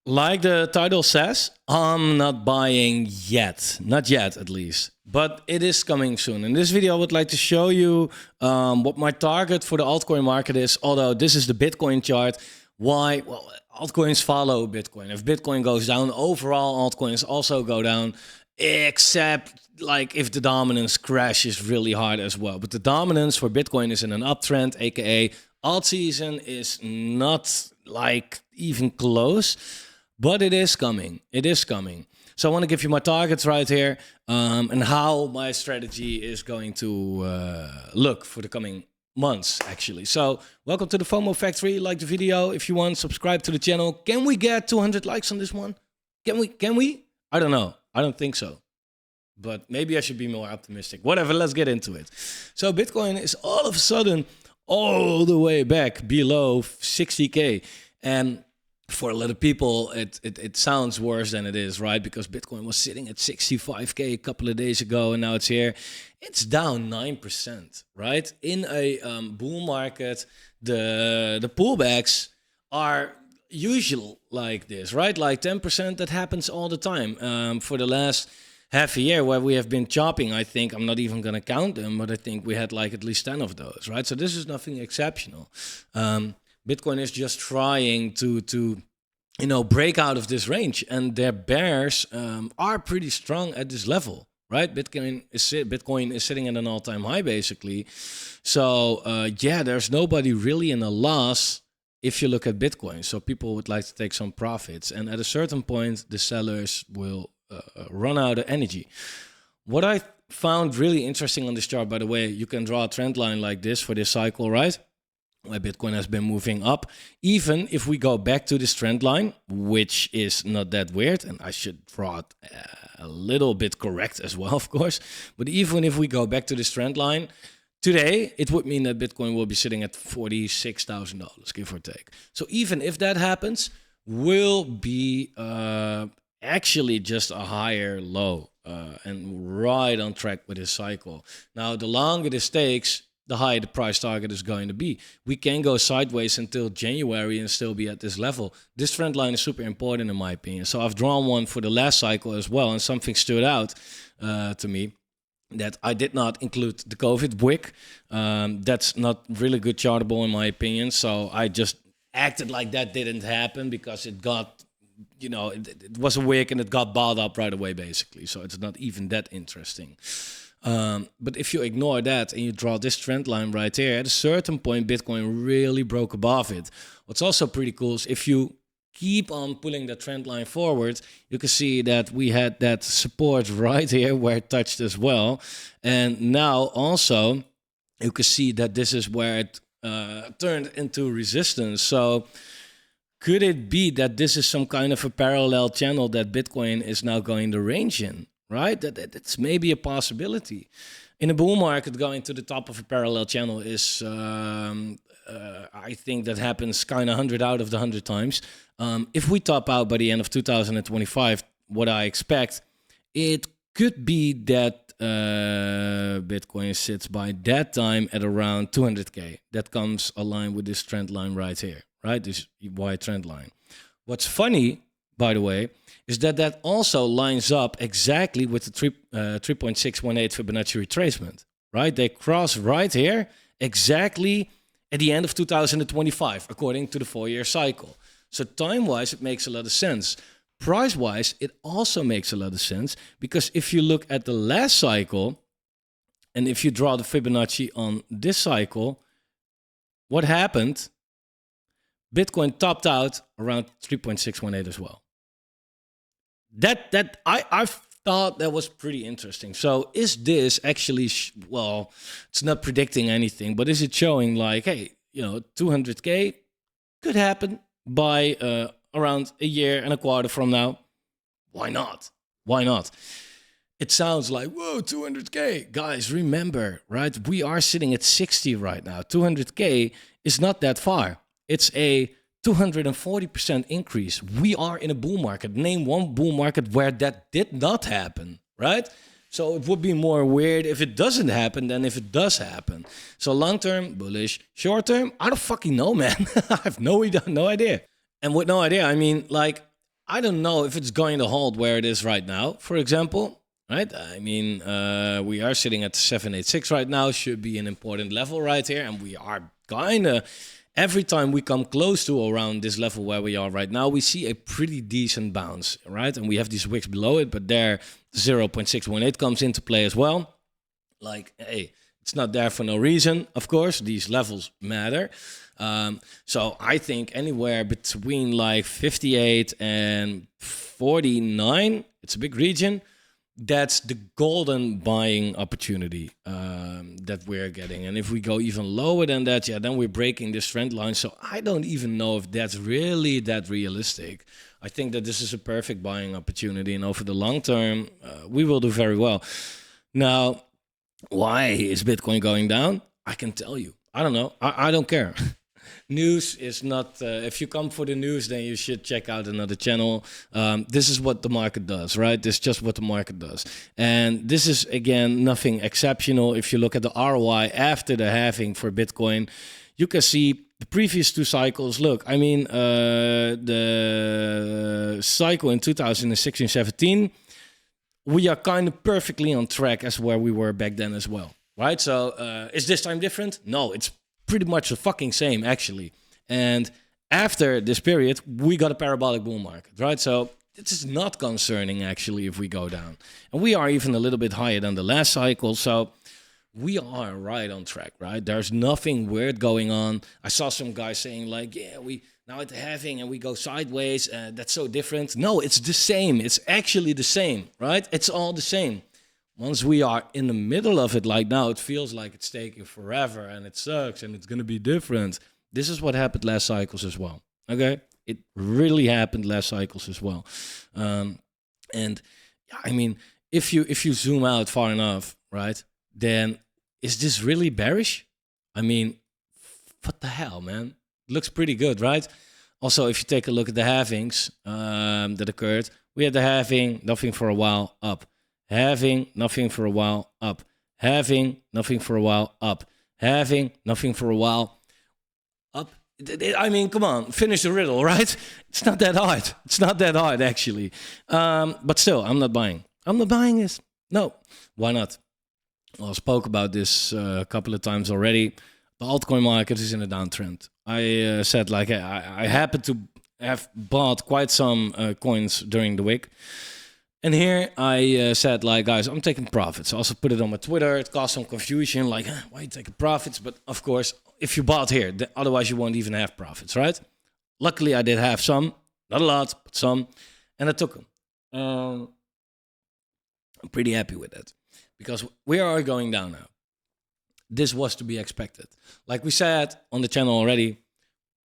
Like the title says, I'm not buying yet. Not yet, at least. But it is coming soon. In this video, I would like to show you what my target for the altcoin market is. Although this is the Bitcoin chart. Why? Well, altcoins follow Bitcoin. If Bitcoin goes down, overall altcoins also go down. Except like if the dominance crashes really hard as well. But the dominance for Bitcoin is in an uptrend, aka alt season is not like even close. But it is coming. It is coming. So I want to give you my targets right here and how my strategy is going to look for the coming months, actually. So welcome to the Fomo Factory. Like the video if you want. Subscribe to the channel. Can we get 200 likes on this one? Can we? I don't know. I don't think so. But maybe I should be more optimistic. Whatever, let's get into it. So Bitcoin is all of a sudden all the way back below 60K. And for a lot of people, it sounds worse than it is, right? Because Bitcoin was sitting at 65K a couple of days ago, and now it's here. It's down 9%, right? In a bull market, the pullbacks are usual like this, right? Like 10%, that happens all the time. For the last half a year where we have been chopping, I think, I'm not even going to count them, but I think we had like at least 10 of those, right? So this is nothing exceptional. Bitcoin is just trying to break out of this range, and their bears are pretty strong at this level, right? Bitcoin is sitting at an all-time high, basically. So yeah, there's nobody really in a loss if you look at Bitcoin. So people would like to take some profits, and at a certain point, the sellers will run out of energy. What I found really interesting on this chart, by the way, you can draw a trend line like this for this cycle, right? Where Bitcoin has been moving up. Even if we go back to this trend line, which is not that weird, and I should draw it a little bit correct as well, of course. But even if we go back to this trend line, today, it would mean that Bitcoin will be sitting at $46,000, give or take. So even if that happens, will be actually just a higher low and right on track with this cycle. Now, the longer this takes, the higher the price target is going to be. We can go sideways until January and still be at this level. This trend line is super important in my opinion. So I've drawn one for the last cycle as well, and something stood out to me that I did not include the COVID wick. That's not really good chartable in my opinion. So I just acted like that didn't happen because it got, it was a wick and it got bought up right away basically. So it's not even that interesting. But if you ignore that and you draw this trend line right here, at a certain point, Bitcoin really broke above it. What's also pretty cool is if you keep on pulling the trend line forward, you can see that we had that support right here where it touched as well. And now also you can see that this is where it turned into resistance. So could it be that this is some kind of a parallel channel that Bitcoin is now going to range in? Right? That's maybe a possibility. In a bull market, going to the top of a parallel channel is, I think that happens kind of 100 out of the 100 times. If we top out by the end of 2025, what I expect, it could be that Bitcoin sits by that time at around 200K. That comes aligned with this trend line right here, right? This Y trend line. What's funny, by the way, is that also lines up exactly with the 3.618 Fibonacci retracement, right? They cross right here exactly at the end of 2025, according to the 4-year cycle. So time-wise, it makes a lot of sense. Price-wise, it also makes a lot of sense because if you look at the last cycle, and if you draw the Fibonacci on this cycle, what happened? Bitcoin topped out around 3.618 as well. I thought that was pretty interesting. So is this actually, well, it's not predicting anything, but is it showing like, hey, 200K could happen by around a year and a quarter from now? Why not? Why not? It sounds like, whoa, 200K. Guys, remember, right? We are sitting at 60 right now. 200K is not that far. It's a 240% increase. We are in a bull market. Name one bull market where that did not happen, right? So it would be more weird if it doesn't happen than if it does happen. So long term, bullish. Short term, I don't fucking know, man. I have no idea. And with no idea, I mean, like, I don't know if it's going to hold where it is right now, for example, right? I mean, we are sitting at 786 right now, should be an important level right here. And we are kind of, every time we come close to around this level where we are right now, we see a pretty decent bounce, right? And we have these wicks below it, but there 0.618 comes into play as well. Like, hey, it's not there for no reason, of course. These levels matter. So I think anywhere between like 58 and 49, it's a big region. That's the golden buying opportunity that we're getting. And if we go even lower than that, yeah, then we're breaking this trend line. So I don't even know if that's really that realistic. I think that this is a perfect buying opportunity. And over the long term, we will do very well. Now, why is Bitcoin going down? I can tell you. I don't know. I don't care. News is not, if you come for the news, then you should check out another channel. This is what the market does, right? This is just what the market does. And this is, again, nothing exceptional. If you look at the ROI after the halving for Bitcoin, you can see the previous two cycles. Look, I mean, the cycle in 2016-17, we are kind of perfectly on track as where we were back then as well, right? So is this time different? No, it's pretty much the fucking same, actually. And after this period, we got a parabolic bull market, right? So this is not concerning, actually, if we go down. And we are even a little bit higher than the last cycle. So we are right on track, right? There's nothing weird going on. I saw some guys saying like, yeah, we now at the halving and we go sideways. That's so different. No, it's the same. It's actually the same, right? It's all the same. Once we are in the middle of it like now, it feels like it's taking forever and it sucks and it's going to be different. This is what happened last cycles as well, okay? It really happened last cycles as well. And I mean, if you zoom out far enough, right, then is this really bearish? I mean, what the hell, man? Looks pretty good, right? Also, if you take a look at the halvings that occurred, we had the halving, nothing for a while, up. Halving, nothing for a while, up. Halving, nothing for a while, up. Halving, nothing for a while, up. I mean, come on, finish the riddle, right? It's not that hard. It's not that hard, actually. But still, I'm not buying. I'm not buying this. No. Why not? Well, I spoke about this a couple of times already. The altcoin market is in a downtrend. I said, like, I happen to have bought quite some coins during the week. And here I said, like, guys, I'm taking profits. I also put it on my Twitter. It caused some confusion, like, why are you taking profits? But of course, if you bought here, otherwise you won't even have profits, right? Luckily, I did have some. Not a lot, but some. And I took them. I'm pretty happy with that. Because we are going down now. This was to be expected. Like we said on the channel already,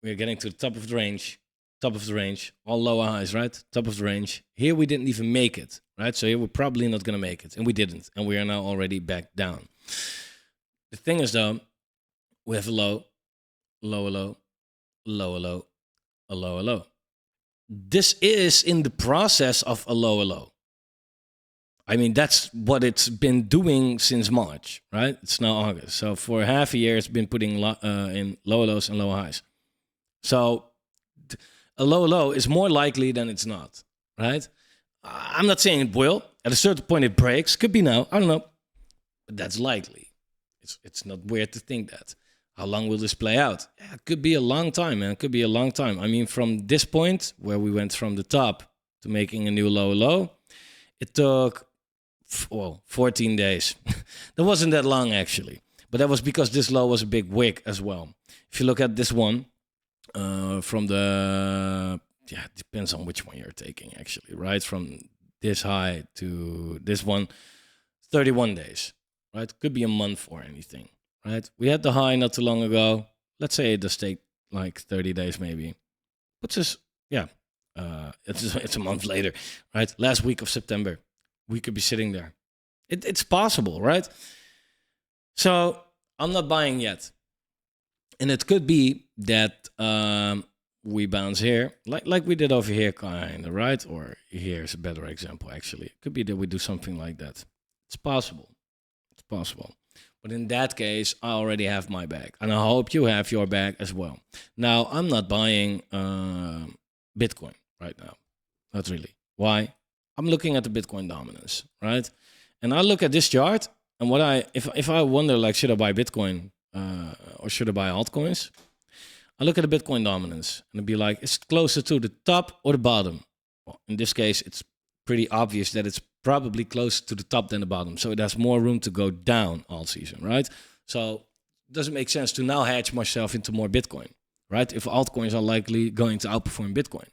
we're getting to the top of the range. Top of the range, all lower highs, right? Top of the range. Here we didn't even make it, right? So here we're probably not going to make it. And we didn't. And we are now already back down. The thing is, though, we have a low, lower low, lower low, a lower low. This is in the process of a lower low. I mean, that's what it's been doing since March, right? It's now August. So for half a year, it's been putting in lower lows and lower highs. So a lower low is more likely than it's not, right? I'm not saying it will. At a certain point, it breaks. Could be now. I don't know. But that's likely. It's not weird to think that. How long will this play out? Yeah, it could be a long time, man. It could be a long time. I mean, from this point, where we went from the top to making a new lower low, it took, 14 days. That wasn't that long, actually. But that was because this low was a big wick as well. If you look at this one, from the, it depends on which one you're taking, actually, right? From this high to this one, 31 days, right? Could be a month or anything, right? We had the high not too long ago. Let's say it does take like 30 days maybe. Which is, it's a month later, right? Last week of September, we could be sitting there. It's possible, right? So I'm not buying yet. And it could be that we bounce here, like we did over here, kind of, right? Or here's a better example, actually. It could be that we do something like that. It's possible. It's possible. But in that case, I already have my bag. And I hope you have your bag as well. Now, I'm not buying Bitcoin right now. not really. Why? I'm looking at the Bitcoin dominance, right? And I look at this chart, and what if I wonder like, should I buy Bitcoin or should I buy altcoins? I look at the Bitcoin dominance and I'd be like, is it closer to the top or the bottom? Well, in this case, it's pretty obvious that it's probably closer to the top than the bottom. So it has more room to go down all season, right? So it doesn't make sense to now hedge myself into more Bitcoin, right? If altcoins are likely going to outperform Bitcoin.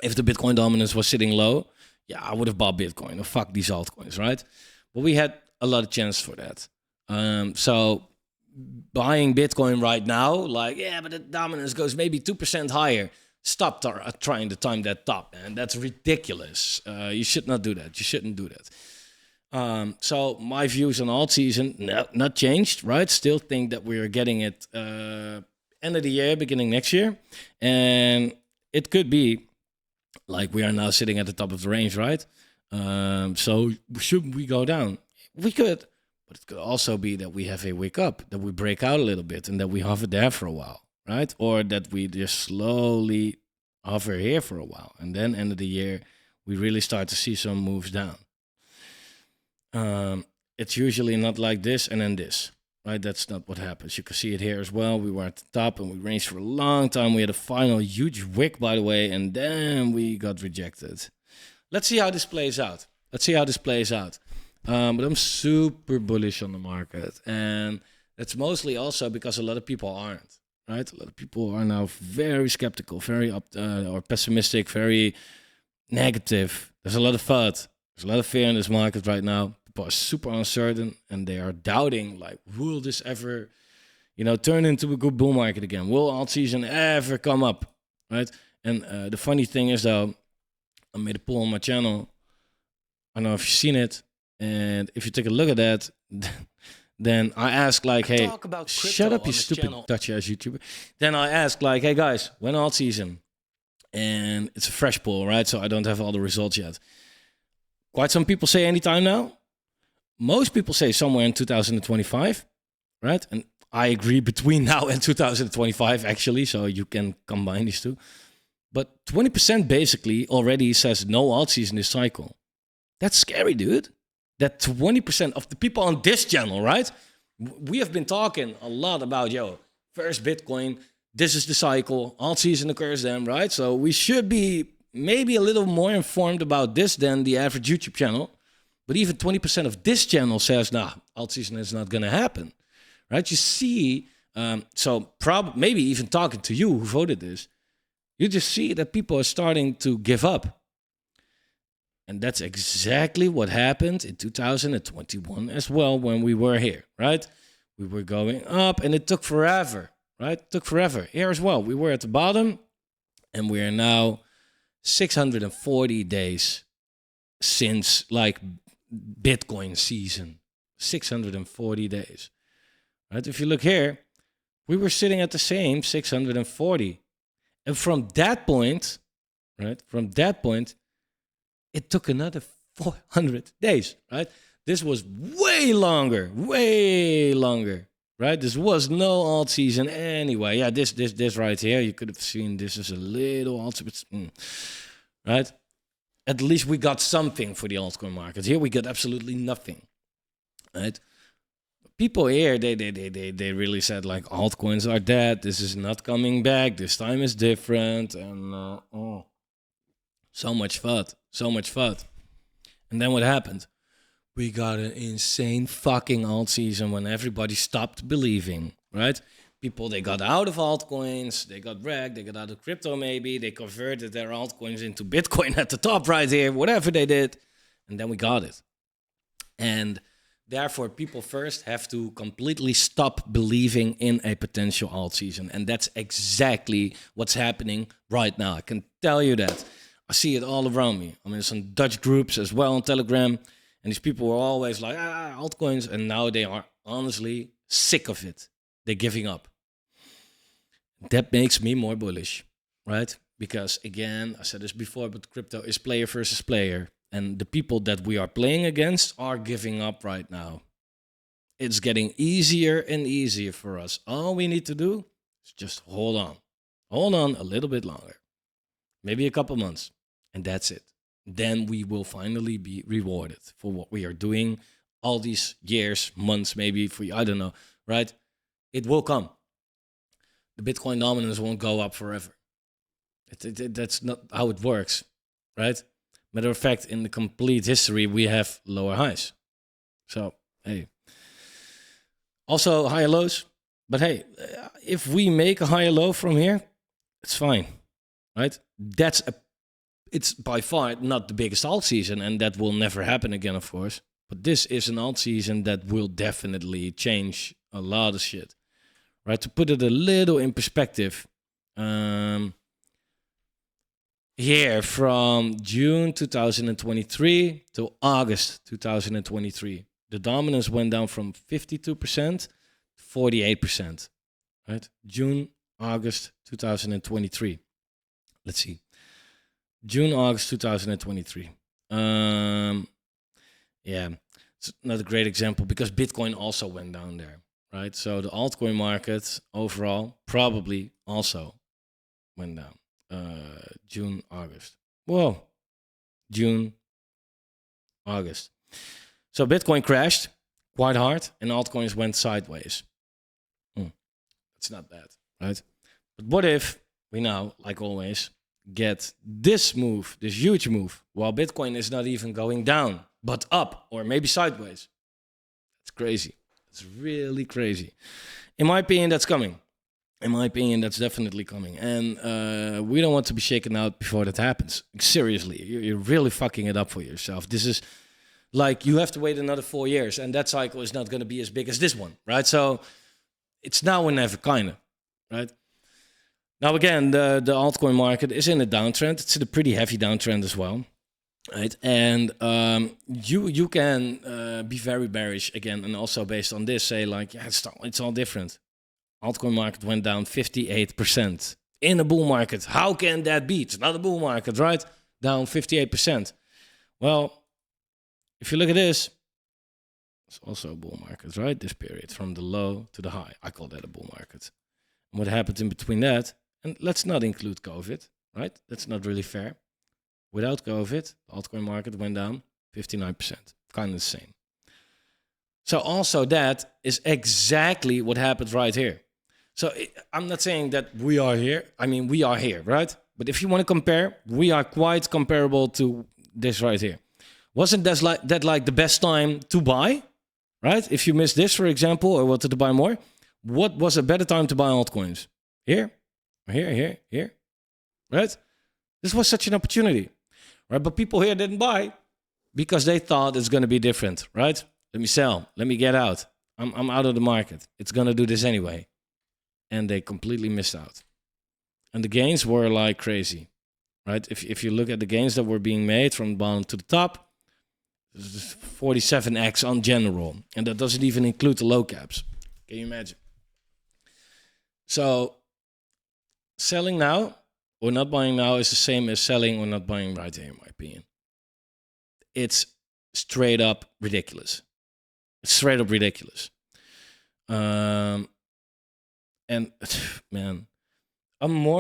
If the Bitcoin dominance was sitting low, yeah, I would have bought Bitcoin or fuck these altcoins, right? But we had a lot of chance for that. So buying Bitcoin right now, like, yeah, but the dominance goes maybe 2% higher. Stop trying to time that top, man. That's ridiculous. You should not do that. You shouldn't do that. So my views on alt season, not changed, right? Still think that we're getting it end of the year, beginning next year. And it could be like we are now sitting at the top of the range, right? So should we go down? We could. But it could also be that we have a wake up, that we break out a little bit and that we hover there for a while, right? Or that we just slowly hover here for a while. And then end of the year, we really start to see some moves down. It's usually not like this and then this, right? That's not what happens. You can see it here as well. We were at the top and we ranged for a long time. We had a final huge wick, by the way, and then we got rejected. Let's see how this plays out. But I'm super bullish on the market. And that's mostly also because a lot of people aren't, right? A lot of people are now very skeptical, very or pessimistic, very negative. There's a lot of FUD. There's a lot of fear in this market right now. People are super uncertain and they are doubting, like, will this ever, turn into a good bull market again? Will alt season ever come up, right? And the funny thing is, though, I made a poll on my channel. I don't know if you've seen it. And if you take a look at that, then I ask like, hey, shut up, you stupid Dutch-ass YouTuber. Then I ask like, hey guys, when alt season? And it's a fresh poll, right? So I don't have all the results yet. Quite some people say anytime now. Most people say somewhere in 2025, right? And I agree between now and 2025, actually. So you can combine these two. But 20% basically already says no alt season this cycle. That's scary, dude. That 20% of the people on this channel, right? We have been talking a lot about, first Bitcoin, this is the cycle, alt season occurs then, right? So we should be maybe a little more informed about this than the average YouTube channel. But even 20% of this channel says, alt season is not going to happen, right? You see, maybe even talking to you who voted this, you just see that people are starting to give up. And that's exactly what happened in 2021 as well when we were here, right? We were going up and it took forever, right? It took forever. Here as well, we were at the bottom and we are now 640 days since like Bitcoin season. 640 days, right? If you look here, we were sitting at the same 640. And from that point, right? It took another 400 days, right? This was way longer, right? This was no alt season anyway. Yeah, this right here, you could have seen this is a little alt, right? At least we got something for the altcoin market. Here we got absolutely nothing, right? People here, they really said like altcoins are dead. This is not coming back. This time is different, and so much FUD. And then what happened? We got an insane fucking alt season when everybody stopped believing, right? People, they got out of altcoins, they got wrecked, they got out of crypto maybe, they converted their altcoins into Bitcoin at the top right here, whatever they did, and then we got it. And therefore, people first have to completely stop believing in a potential alt season. And that's exactly what's happening right now. I can tell you that. I see it all around me. I'm in some Dutch groups as well on Telegram. And these people were always like, altcoins. And now they are honestly sick of it. They're giving up. That makes me more bullish, right? Because again, I said this before, but crypto is player versus player. And the people that we are playing against are giving up right now. It's getting easier and easier for us. All we need to do is just hold on. Hold on a little bit longer. maybe a couple months, and that's it. Then we will finally be rewarded for what we are doing all these years, months, maybe for, I don't know, right? It will come. The Bitcoin dominance won't go up forever. That's not how it works, right? Matter of fact, in the complete history, we have lower highs. So, hey. Also, higher lows. But hey, if we make a higher low from here, it's fine, right? It's by far not the biggest alt season, and that will never happen again, of course. But this is an alt season that will definitely change a lot of shit, right? To put it a little in perspective, here from June 2023 to August 2023, the dominance went down from 52% to 48%, right? June, August 2023. Let's see. June, August 2023. Yeah, it's not a great example because Bitcoin also went down there, right? So the altcoin market overall probably also went down. June, August. Whoa, June, August. So Bitcoin crashed quite hard and altcoins went sideways. It's not bad, right? But what if we now, like always, get this move, this huge move, while Bitcoin is not even going down, but up or maybe sideways? It's crazy. It's really crazy. In my opinion, that's coming. In my opinion, that's definitely coming. And we don't want to be shaken out before that happens. Seriously, you're really fucking it up for yourself. This is like you have to wait another 4 years, and that cycle is not going to be as big as this one, right? So it's now or never, kind of, right? Now, again, the altcoin market is in a downtrend. It's in a pretty heavy downtrend as well, right? And you can be very bearish again, and also based on this, say like, yeah, it's all different. Altcoin market went down 58% in a bull market. How can that be? It's not a bull market, right? Down 58%. Well, if you look at this, it's also a bull market, right? This period from the low to the high. I call that a bull market. And what happened in between that? And let's not include COVID, right? That's not really fair. Without COVID, the altcoin market went down 59%. Kind of the same. So also that is exactly what happened right here. So I'm not saying that we are here. I mean, we are here, right? But if you want to compare, we are quite comparable to this right here. Wasn't that like the best time to buy, right? If you missed this, for example, or wanted to buy more, what was a better time to buy altcoins? Here, here, right? This was such an opportunity, right? But people here didn't buy because they thought it's going to be different, right? Let me sell. Let me get out. I'm out of the market. It's going to do this anyway. And they completely missed out. And the gains were like crazy, right? If you look at the gains that were being made from the bottom to the top, 47x on general. And that doesn't even include the low caps. Can you imagine? So selling now or not buying now is the same as selling or not buying right here, in my opinion. It's straight up ridiculous. It's straight up ridiculous. And man,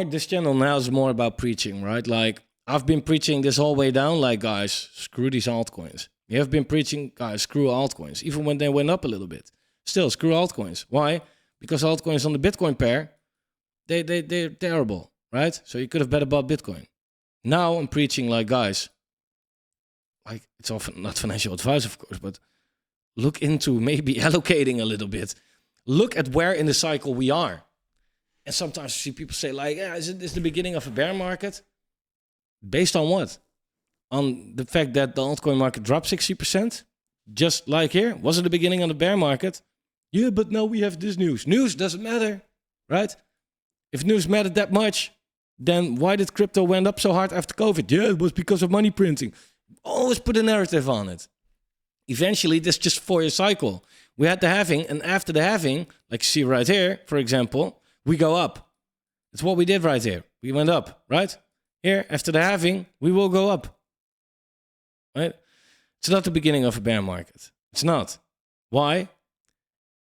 this channel now is more about preaching, right? Like I've been preaching this whole way down, like guys, screw these altcoins. You have been preaching, guys, screw altcoins, even when they went up a little bit. Still, screw altcoins. Why? Because altcoins on the Bitcoin pair, they're terrible, right? So you could have better bought Bitcoin. Now I'm preaching like, guys, like it's often not financial advice, of course, but look into maybe allocating a little bit. Look at where in the cycle we are. And sometimes you see people say like, yeah, is this the beginning of a bear market? Based on what? On the fact that the altcoin market dropped 60%? Just like here? Was it the beginning of the bear market? Yeah, but now we have this news. News doesn't matter, right? If news mattered that much, then why did crypto went up so hard after COVID? Yeah, it was because of money printing. Always put a narrative on it. Eventually, this is just a 4-year cycle. We had the halving, and after the halving, like you see right here, for example, we go up. It's what we did right here. We went up, right? Here, after the halving, we will go up. Right? It's not the beginning of a bear market. It's not. Why?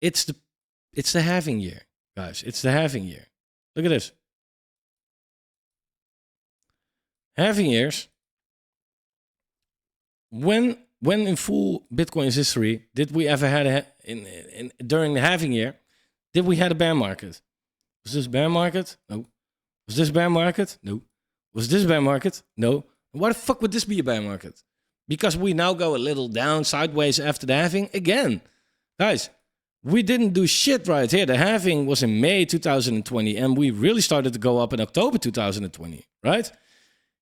It's the halving year, guys. It's the halving year. Look at this. halving years, when in full Bitcoin's history did we ever had during the halving year, did we had a bear market? Was this bear market? No. Was this bear market? No. Was this bear market? No. Why the fuck would this be a bear market? Because we now go a little down sideways after the halving again. Guys, we didn't do shit right here. The halving was in May 2020 and we really started to go up in October 2020, right?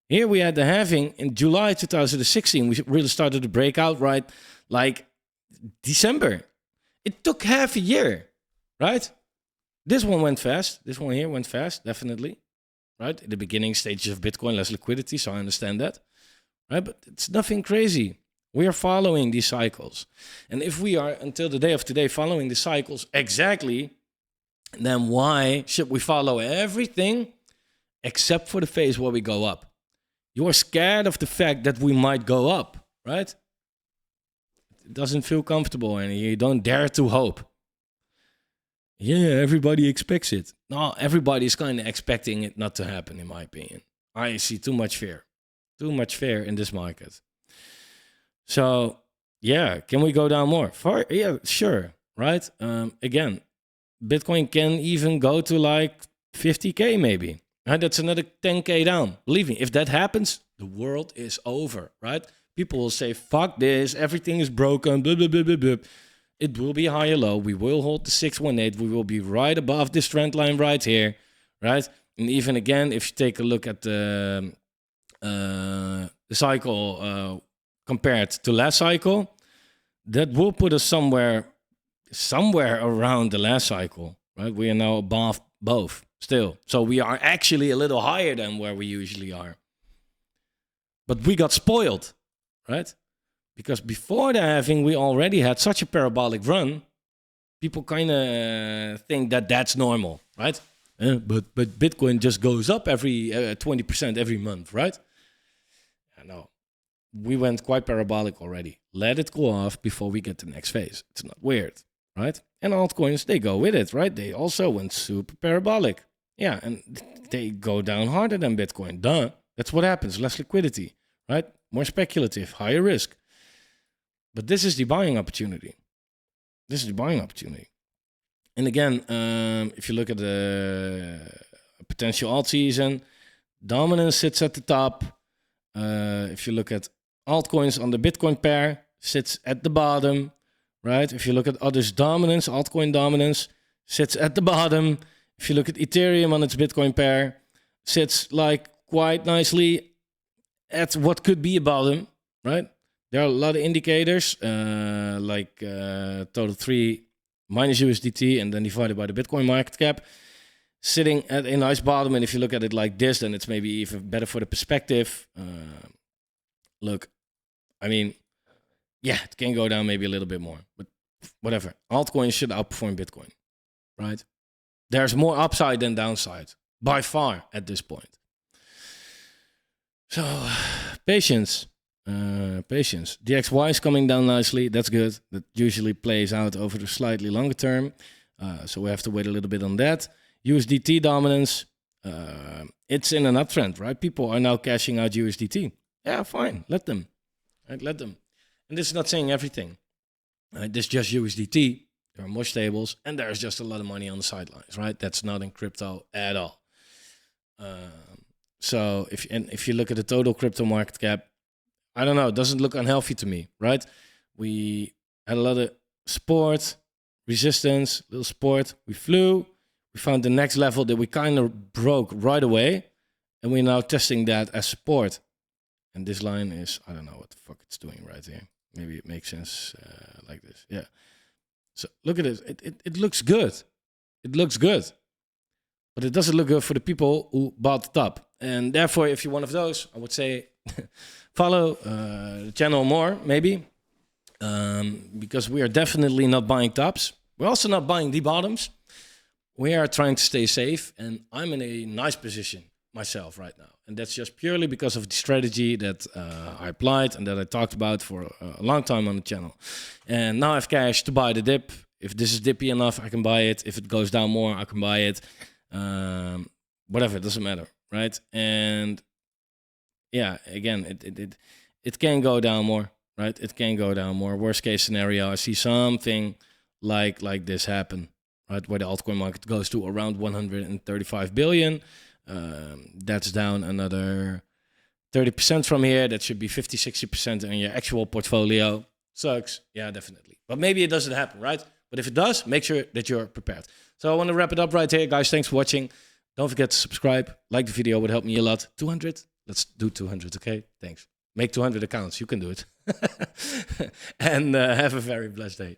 Here we had the halving in July 2016. We really started to break out right like December. It took half a year, right? This one went fast. This one here went fast, definitely, right? In the beginning stages of Bitcoin, less liquidity, so I understand that, right? But it's nothing crazy. We are following these cycles. And if we are, until the day of today, following the cycles exactly, then why should we follow everything except for the phase where we go up? You're scared of the fact that we might go up, right? It doesn't feel comfortable and you don't dare to hope. Yeah, everybody expects it. No, everybody's kind of expecting it not to happen, in my opinion. I see too much fear. Too much fear in this market. So, yeah, can we go down more? Yeah, sure, right? Again, Bitcoin can even go to like 50K maybe. Right? That's another 10K down. Believe me, if that happens, the world is over, right? People will say, fuck this, everything is broken, blah, blah, blah, blah, blah. It will be higher low. We will hold the 618. We will be right above this trend line right here, right? And even again, if you take a look at the cycle compared to last cycle, that will put us somewhere around the last cycle, right? We are now above both still. So we are actually a little higher than where we usually are. But we got spoiled, right? Because before the halving, we already had such a parabolic run. People kind of think that that's normal, right? But Bitcoin just goes up every 20% every month, right? No, we went quite parabolic already. Let it go off before we get to the next phase. It's not weird, right? And altcoins, they go with it, right? They also went super parabolic. Yeah, and they go down harder than Bitcoin. Duh. That's what happens. Less liquidity, right? More speculative, higher risk. But this is the buying opportunity. This is the buying opportunity. And again, if you look at the potential alt season, dominance sits at the top. If you look at altcoins on the Bitcoin pair, sits at the bottom, right? If you look at others' dominance, altcoin dominance sits at the bottom. If you look at Ethereum on its Bitcoin pair, sits like quite nicely at what could be a bottom, right? There are a lot of indicators, like total 3 minus USDT and then divided by the Bitcoin market cap, sitting at a nice bottom. And if you look at it like this, then it's maybe even better for the perspective. Look, I mean, yeah, it can go down maybe a little bit more, but whatever. Altcoins should outperform Bitcoin, right? There's more upside than downside, by far, at this point. So, patience. Patience. DXY is coming down nicely. That's good. That usually plays out over the slightly longer term. So we have to wait a little bit on that. USDT dominance. It's in an uptrend, right? People are now cashing out USDT. Yeah, fine. Let them. Right? Let them. And this is not saying everything. Right? This is just USDT. There are more stables. And there's just a lot of money on the sidelines, right? That's not in crypto at all. So if you look at the total crypto market cap, I don't know, it doesn't look unhealthy to me, right? We had a lot of support, resistance, little support. We flew. We found the next level that we kind of broke right away. And we're now testing that as support. And this line is, I don't know what the fuck it's doing right here. Maybe it makes sense like this. Yeah. So look at this. It looks good. It looks good. But it doesn't look good for the people who bought the top. And therefore, if you're one of those, I would say follow the channel more, maybe. Because we are definitely not buying tops. We're also not buying the bottoms. We are trying to stay safe. And I'm in a nice position myself right now. And that's just purely because of the strategy that I applied and that I talked about for a long time on the channel. And now I have cash to buy the dip. If this is dippy enough, I can buy it. If it goes down more, I can buy it. Whatever, it doesn't matter, right? And yeah, again, it can go down more, right? It can go down more. Worst case scenario, I see something like this happen, right? Where the altcoin market goes to around 135 billion. That's down another 30% from here. That should be 50-60% in your actual portfolio. Sucks. Yeah, definitely. But maybe it doesn't happen, right? But if it does, make sure that you're prepared. So I want to wrap it up right here, guys. Thanks for watching. Don't forget to subscribe. Like the video, would help me a lot. 200? Let's do 200, okay? Thanks. Make 200 accounts. You can do it. And have a very blessed day.